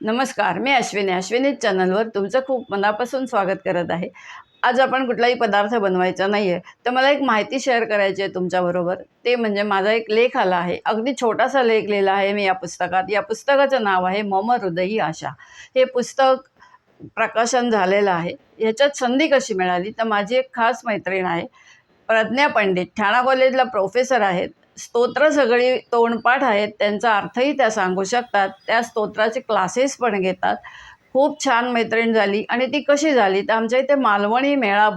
नमस्कार, मी अश्विनी चॅनलवर तुमचं खूप मनापासून स्वागत करत आहे. आज आपण कुठलाही पदार्थ बनवायचा नाही आहे, तर मला एक माहिती शेअर करायची आहे तुमच्याबरोबर. ते म्हणजे माझा एक लेख आला आहे. अगदी छोटासा लेख लिहिला आहे मी या पुस्तकात. या पुस्तकाचं नाव आहे मम हृदयी आशा. हे पुस्तक प्रकाशन झालेलं आहे. ह्याच्यात संधी कशी मिळाली, तर माझी एक खास मैत्रीण आहे, प्रज्ञा पंडित. ठाणा कॉलेजला प्रोफेसर आहेत. स्तोत्र सगळी तोंडपाठ आहेत, त्यांचा अर्थही त्या सांगू शकतात. त्या स्तोत्राचे क्लासेस पण घेतात. खूप छान मैत्रीण झाली. आणि ती कशी झाली, तर आमच्या इथे मालवणी मेळा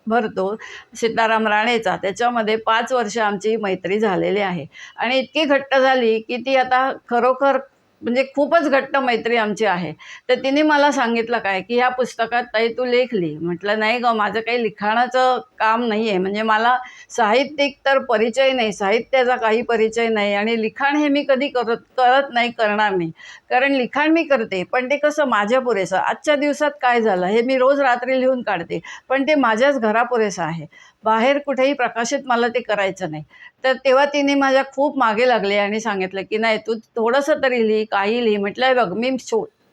भरतो सीताराम राणेचा. त्याच्यामध्ये 5 वर्ष आमची मैत्री झालेली आहे आणि इतकी घट्ट झाली की ती आता खरोखर म्हणजे खूपच घट्ट मैत्री आमची आहे. तर तिने मला सांगितलं काय, की ह्या पुस्तकात ताई तू लेख लिही. म्हटलं नाही गं, माझं काही लिखाणाचं काम नाही आहे. म्हणजे मला साहित्यिक तर परिचय नाही, साहित्याचा काही परिचय नाही आणि लिखाण हे मी कधी करत नाही, करणार नाही. कारण लिखाण मी करते, पण ते कसं माझ्या पुरेसं. आजच्या दिवसात काय झालं हे मी रोज रात्री लिहून काढते, पण ते माझ्याच घरापुरेसं आहे. बाहेर कुठेही प्रकाशित मला ते करायचं नाही. तर तेव्हा तिने माझ्या खूप मागे लागले आणि सांगितलं की नाही तू थोडंसं तरी लिही, काही लिही. म्हटलं बघ मी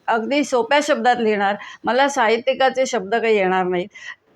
अगदी सोप्या शब्दात लिहिणार, मला साहित्यिकाचे शब्द काही येणार नाहीत.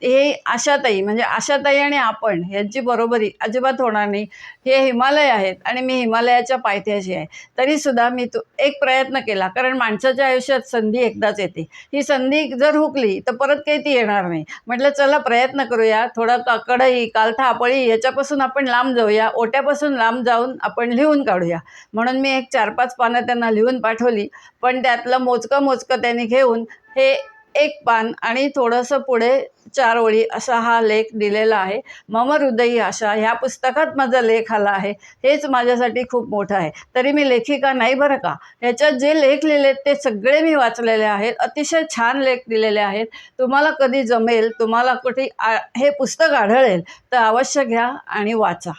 हे आशाताई म्हणजे आशाताई आणि आपण यांची बरोबरी अजिबात होणार नाही. हे हिमालय आहेत आणि मी हिमालयाच्या पायथ्याशी आहे. तरीसुद्धा मी एक प्रयत्न केला, कारण माणसाच्या आयुष्यात संधी एकदाच येते. ही संधी जर हुकली तर परत काही ती येणार नाही. म्हटलं चला प्रयत्न करूया. थोडं कढई, कालथा, पळी याच्यापासून आपण लांब जाऊया, ओट्यापासून लांब जाऊन आपण लिहून काढूया. म्हणून मी एक 4-5 पानं त्यांना लिहून पाठवली. पण त्यातलं मोजकं त्यांनी घेऊन हे एक पान आणि थोडंसं पुढे 4 ओळी असा हा लेख दिलेला आहे. मम हृदयी आशा ह्या पुस्तकात माझा लेख आला आहे. हेच माझ्यासाठी खूप मोठं आहे. तरी मी लेखिका नाही बरं का. ह्याच्यात जे लेख लिहिलेत ते सगळे मी वाचलेले आहेत. अतिशय छान लेख दिलेले आहेत. तुम्हाला कधी जमेल, तुम्हाला कुठे हे पुस्तक आढळेल तर अवश्य घ्या आणि वाचा.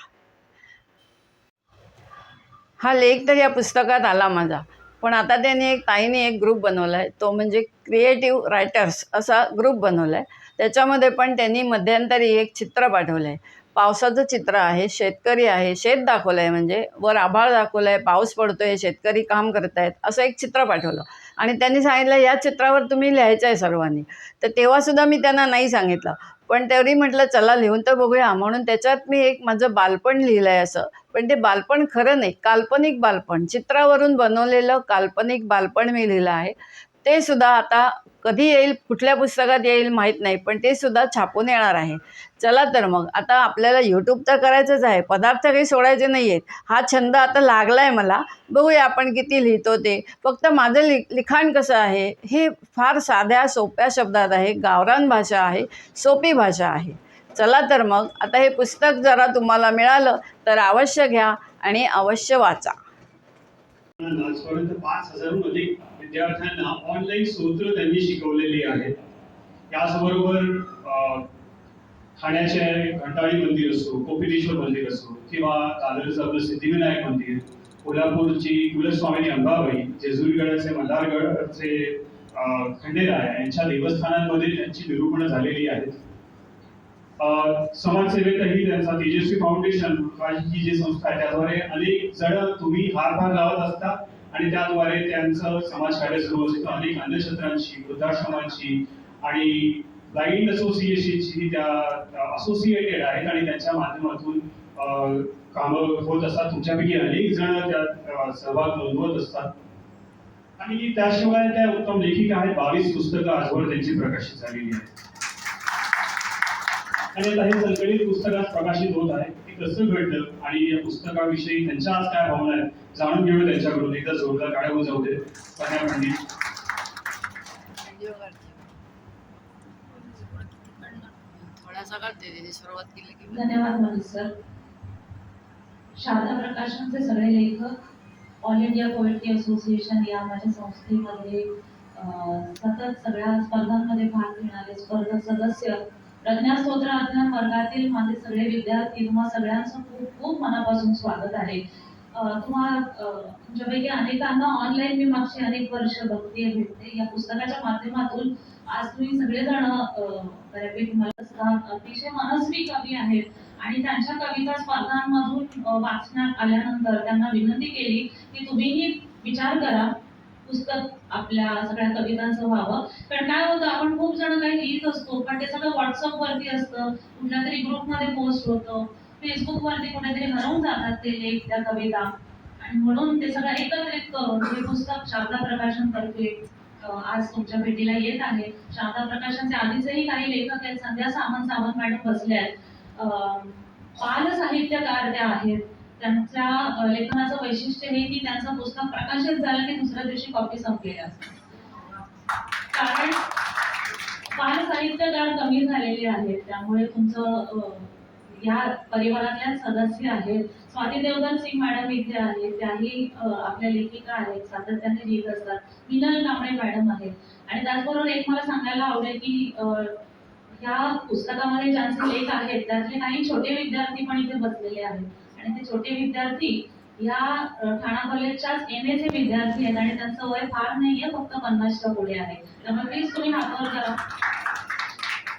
हा लेख तर या पुस्तकात आला माझा. पण आता ताईने एक ग्रुप बनवला आहे. तो म्हणजे क्रिएटिव्ह रायटर्स असा ग्रुप बनवला आहे. त्याच्यामध्ये पण त्यांनी मध्यंतरी एक चित्र पाठवलं आहे. पावसाचं चित्र आहे, शेतकरी आहे, शेत दाखवलं आहे, म्हणजे वर आभाळ दाखवलं आहे, पाऊस पडतो आहे, शेतकरी काम करत आहेत, असं एक चित्र पाठवलं. आणि त्यांनी सांगितलं या चित्रावर तुम्ही लिहायचं आहे सर्वांनी. तर तेव्हासुद्धा मी त्यांना नाही सांगितलं. पण तरी म्हटलं चला लिहून तर बघूया. म्हणून त्याच्यात मी एक माझं बालपण लिहिलं आहे असं. पण ते बालपण खरं नाही, काल्पनिक बालपण, चित्रावरून बनवलेलं काल्पनिक बालपण मी लिहिलं आहे. ते सुद्धा आता कधी येईल, कुठल्या पुस्तकात येईल माहीत नाही, पण ते सुद्धा छापून येणार आहे. चला तर मग आता आपल्याला यूट्यूब तर करायचंच आहे, पदार्थ काही सोडायचे नाही आहेत. हा छंद आता लागला आहे मला. बघूया आपण किती लिहितो ते. फक्त माझं लिखाण कसं आहे, हे फार साध्या सोप्या शब्दात आहे, गावरान भाषा आहे, सोपी भाषा आहे. चला तर मग आता हे पुस्तक जरा तुम्हाला मिळालं तर अवश्य घ्या आणि अवश्य वाचा. आजपर्यंत 5,000हून अधिक विद्यार्थ्यांना ऑनलाईन सूत्र त्यांनी शिकवलेली आहेत. याचबरोबर ठाण्याचे घंटाळी मंदिर असो, कोपिनेश्वर मंदिर असो किंवा दादरचं आपलं सिद्धिविनायक मंदिर, कोल्हापूरची कुलस्वामिनी अंबाबाई, जेजुरीगडाचे मल्हारगडचे खंडेराय यांच्या देवस्थानांमध्ये त्यांची निरूपणं झालेली आहेत. समाजसेवेतही त्यांचा तेजस्वी फाउंडेशन ही जी संस्था आहे त्याद्वारे अनेक जण तुम्ही हातभार लावत असता आणि त्याद्वारे त्यांचं समाजकार्य सुरू असतं. अनेक अन्नछत्रांची, वृद्धाश्रमांची आणि ब्लाइंड असोसिएशनची त्या असोसिएटेड आहेत आणि त्यांच्या माध्यमातून कामं होत असतात. तुमच्यापैकी अनेक जण त्यात सहभाग नोंदवत असतात. आणि त्याशिवाय त्या उत्तम लेखिका आहेत. 22 पुस्तकं आजवर त्यांची प्रकाशित झालेली आहेत. आणि आता हे सलकडी पुस्तकात प्रकाशित होत आहे. ते कसं घडलं आणि या पुस्तकाविषयी त्यांच्या आज काय भावना आहेत जाणून घेऊया त्यांच्याकडून. एकदा जोरदार काढा जाऊ दे. धन्यवाद मधु सर. शारदा प्रकाशनचे सगळे लेखक ऑल इंडिया पोएट्री असोसिएशन या माझ्या संस्थेमध्ये सतत सगळ्या स्पर्धांमध्ये भाग घेणारे स्पर्धा सदस्य, प्रज्ञा स्तोत्र अध्ययन वर्गातील माझे सगळे विद्यार्थी, तुम्हा सगळ्यांचं खूप खूप मनापासून स्वागत आहे. तुमच्यापैकी अनेकांना ऑनलाईन मी मागची अनेक वर्ष बघते भेटते. या पुस्तकाच्या माध्यमातून आज तुम्ही सगळेजण बऱ्यापैकी मला अतिशय मनस्वी कवी आहेत आणि त्यांच्या कविता स्पर्धांमधून वाचण्यात आल्यानंतर त्यांना विनंती केली की तुम्हीही विचार करा, पुस्तक आपल्या सगळ्या कवितांचं व्हावं. कारण काय होतं, आपण खूप जण काही लिहित असतो पण ते सगळं व्हॉट्सअपवरती असतं, कुठल्या तरी ग्रुपमध्ये पोस्ट होतं, फेसबुकवरती कुठेतरी हरवून जातात ते लेख, त्या कविता. आणि म्हणून ते सगळं एकत्रित करून हे पुस्तक शारदा प्रकाशनतर्फे आज तुमच्या भेटीला येत आहे. शारदा प्रकाशनचे आधीचेही काही लेखक आहेत, संध्या सावंत मॅडम बसले आहेत. बाल साहित्यकार त्या आहेत. त्यांच्या लेखनाचं वैशिष्ट्य हे की त्यांचं पुस्तक प्रकाशित झालं की दुसऱ्या दिवशी कॉपी संपलेल्या असतात. कारण बाल साहित्यकार कमी झालेले आहेत, त्यामुळे तुमचं या परिवारातल्या सदस्य आहेत. स्वाती देवधर सिंग मॅडम इथे आहेत, त्याही आपल्या लेखिका आहेत, सातत्याने लिहित असतात. मिनल कांबळे मॅडम आहेत. आणि त्याचबरोबर एक मला सांगायला आवडेल की या पुस्तकामध्ये ज्यांचे लेख आहेत त्यातले काही छोटे विद्यार्थी पण इथे बसलेले आहेत. आणि ते छोटे विद्यार्थी या ठाणा कॉलेजच्याच MA चे विद्यार्थी आहेत आणि त्यांचं वय फार नाहीये, फक्त 50च्या पुढे आहे. त्यामुळे प्लीज तुम्ही हातवर करा,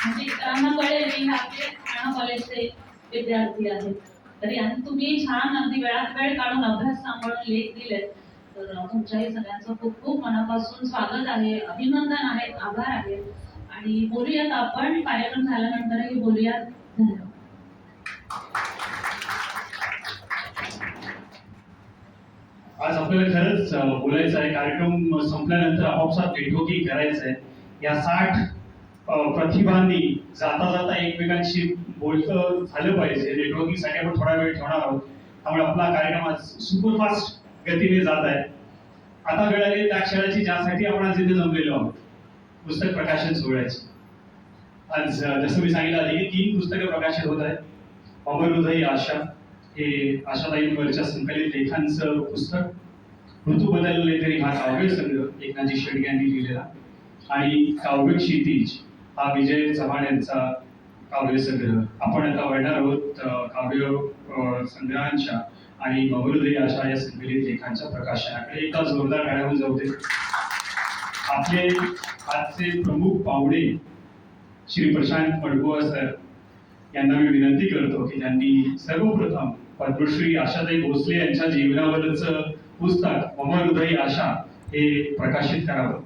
म्हणजे इतरांना कळेल की आपले ठाणा कॉलेजचे विद्यार्थी आहेत. तरी आणि तुम्ही छान अगदी वेळात वेळ काढून अभ्यास सांभाळून लेख दिलेत, तर तुमच्याही सगळ्यांचं खूप खूप मनापासून स्वागत आहे, अभिनंदन आहे, आभार आहे. आणि बोलूयात आपण, कार्यक्रम झाल्यानंतरही बोलूयात. धन्यवाद. आज आपल्याला खरंच बोलायचं आहे. कार्यक्रम संपल्यानंतर आपापसात नेटवर्किंग करायचं आहे. या 60 प्रतिभांनी जाता जाता एकमेकांशी बोलतं झालं पाहिजे. नेटवर्किंगसाठी आपण थोडा वेळ ठेवणार आहोत, त्यामुळे आपला कार्यक्रम आज सुपरफास्ट गतीने जात आहे. आता वेळ आली त्या क्षणाची ज्यासाठी आपण आज इथे जमलेलो आहोत, पुस्तक प्रकाशन सोहळ्याची. आज जसं मी सांगितलं आधी की 3 पुस्तकं प्रकाशित होत आहेत. अमर हृदय आशा हे आशाताईंवरच्या संकलित लेखांचं पुस्तक, ऋतू बदलले तरी हा काव्य संग्रह एकनाथजी शेडगे यांनी लिहिलेला, आणि काव्य क्षितिज हा विजय चव्हाण यांचा काव्य संग्रह. आपण आता वळणार आहोत काव्य संग्रहांच्या आणि अमर हृदय आशा या संकलित लेखांच्या प्रकाशनाकडे. एका जोरदार टाळ्या जाऊ दे. आपले आजचे प्रमुख पाहुणे श्री प्रशांत मडगुआ सर यांना मी विनंती करतो की त्यांनी सर्वप्रथम पद्मश्री आशाताई भोसले यांच्या जीवनावरचं पुस्तक अमर हृदय आशा हे प्रकाशित करावं.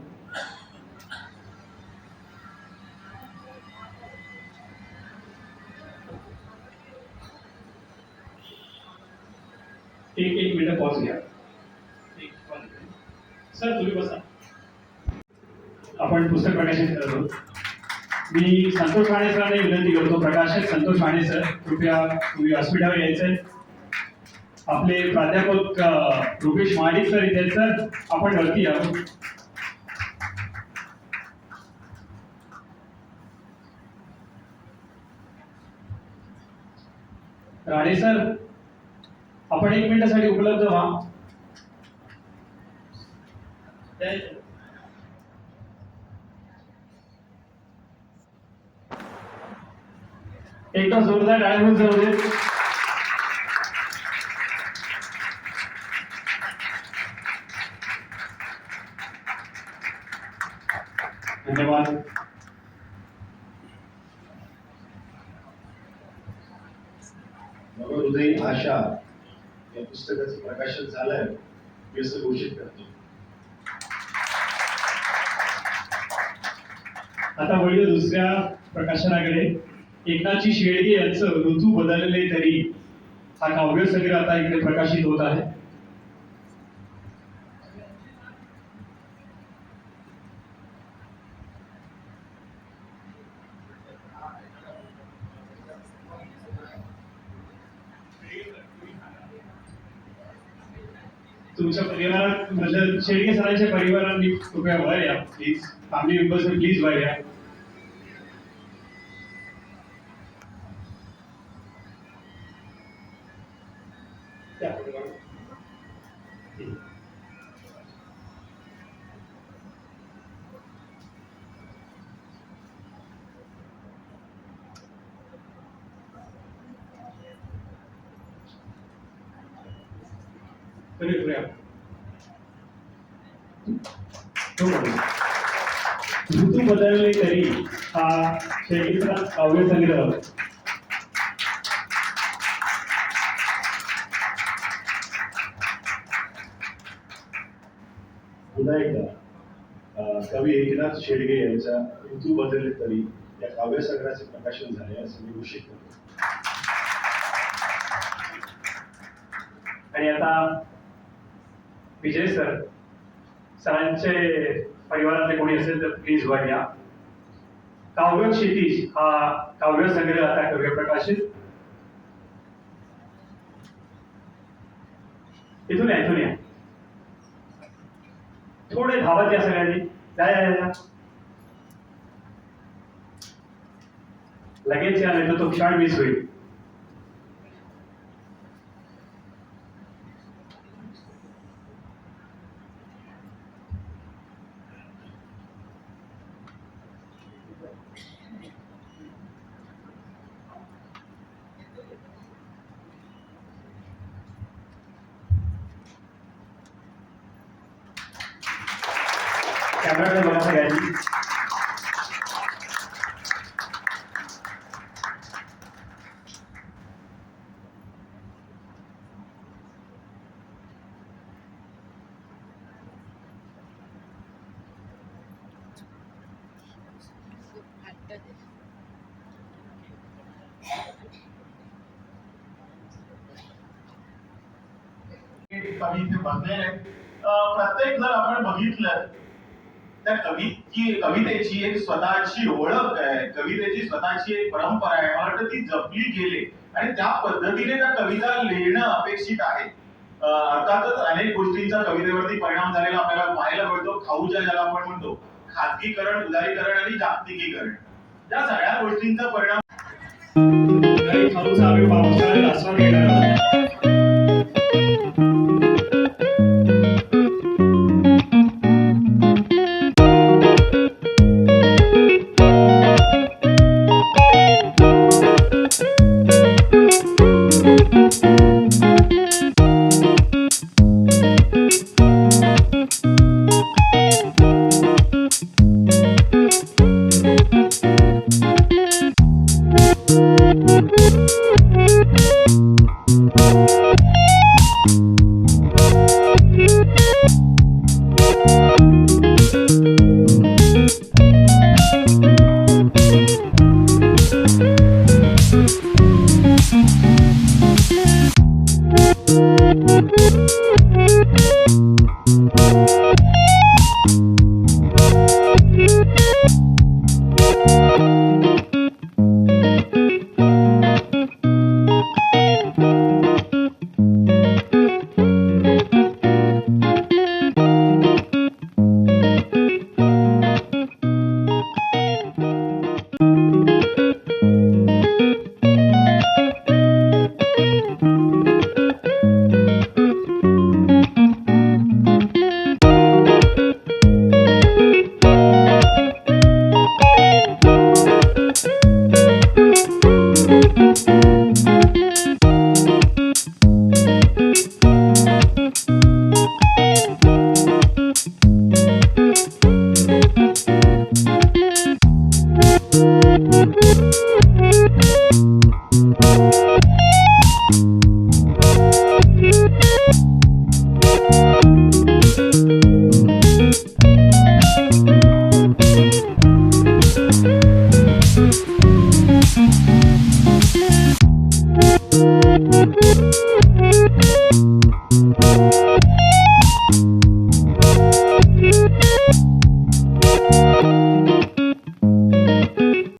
एक मिनिट पॉज घ्या. सर तुम्ही बसा. आपण पुस्तक प्रकाशित करत आहोत. मी संतोष माने सरांना विनंती करतो, प्रकाशक संतोष माने सर कृपया तुम्ही व्यासपीठावर यायचंय. आपले प्राध्यापक रुपेश महाडिक सर इथे सर, आपण वरती या. राणे सर आपण 1 मिनिटासाठी उपलब्ध व्हा. एकदा जोरदार टाळ्या जाऊ दे. धन्यवाद. अमर हृदय आशा या पुस्तकाचं प्रकाशन झालंय मी असं घोषित करतो. आता वळूया दुसऱ्या प्रकाशनाकडे. एकनाथजी शेडगे यांचं ऋतू बदलले तरी हा काव्य संग्रह आता इकडे प्रकाशित होत आहे. तुमच्या परिवारात म्हणजे शेडगे सरांच्या परिवारांनी कृपया वर या प्लीज. फॅमिली मेंबर्स प्लीज वर या. ऋतू बदलले तरी हा शेडगेचा काव्य संग्रह पुन्हा एकदा कवी एकनाथ शेडगे यांच्या ऋतू बदलले तरी या काव्यसंग्रहाचे प्रकाशन झाले असं मी घोषित करतो. आणि आता विजय सरांचे परिवारातले कोणी असेल तर प्लीज वर या. काव्य क्षितिज हा काव्य संग्रह आता करूया प्रकाशित. इथून या थोडे धावत या सगळ्यांनी. या लगेच या, नाही तर तो क्षण मिस होईल. कॅमेराकडे बघा सगळ्यांनी. कवी इथे बसलेले आहेत. प्रत्येक जर आपण बघितलं त्या कवितेची एक स्वतःची ओळख आहे, कवितेची स्वतःची एक परंपरा आहे. मला वाटतं ती जपली गेली आणि त्या पद्धतीने त्या कविता लिहिणं अपेक्षित आहे. अर्थातच अनेक गोष्टींचा कवितेवरती परिणाम झालेला आपल्याला पाहायला मिळतो. खाऊच्या ज्याला आपण म्हणतो, खाजगीकरण, उदारीकरण आणि जागतिकीकरण, या सगळ्या गोष्टींचा परिणाम खाऊचा आम्ही पावसाळ्यात आस्वाद घेणार आहोत.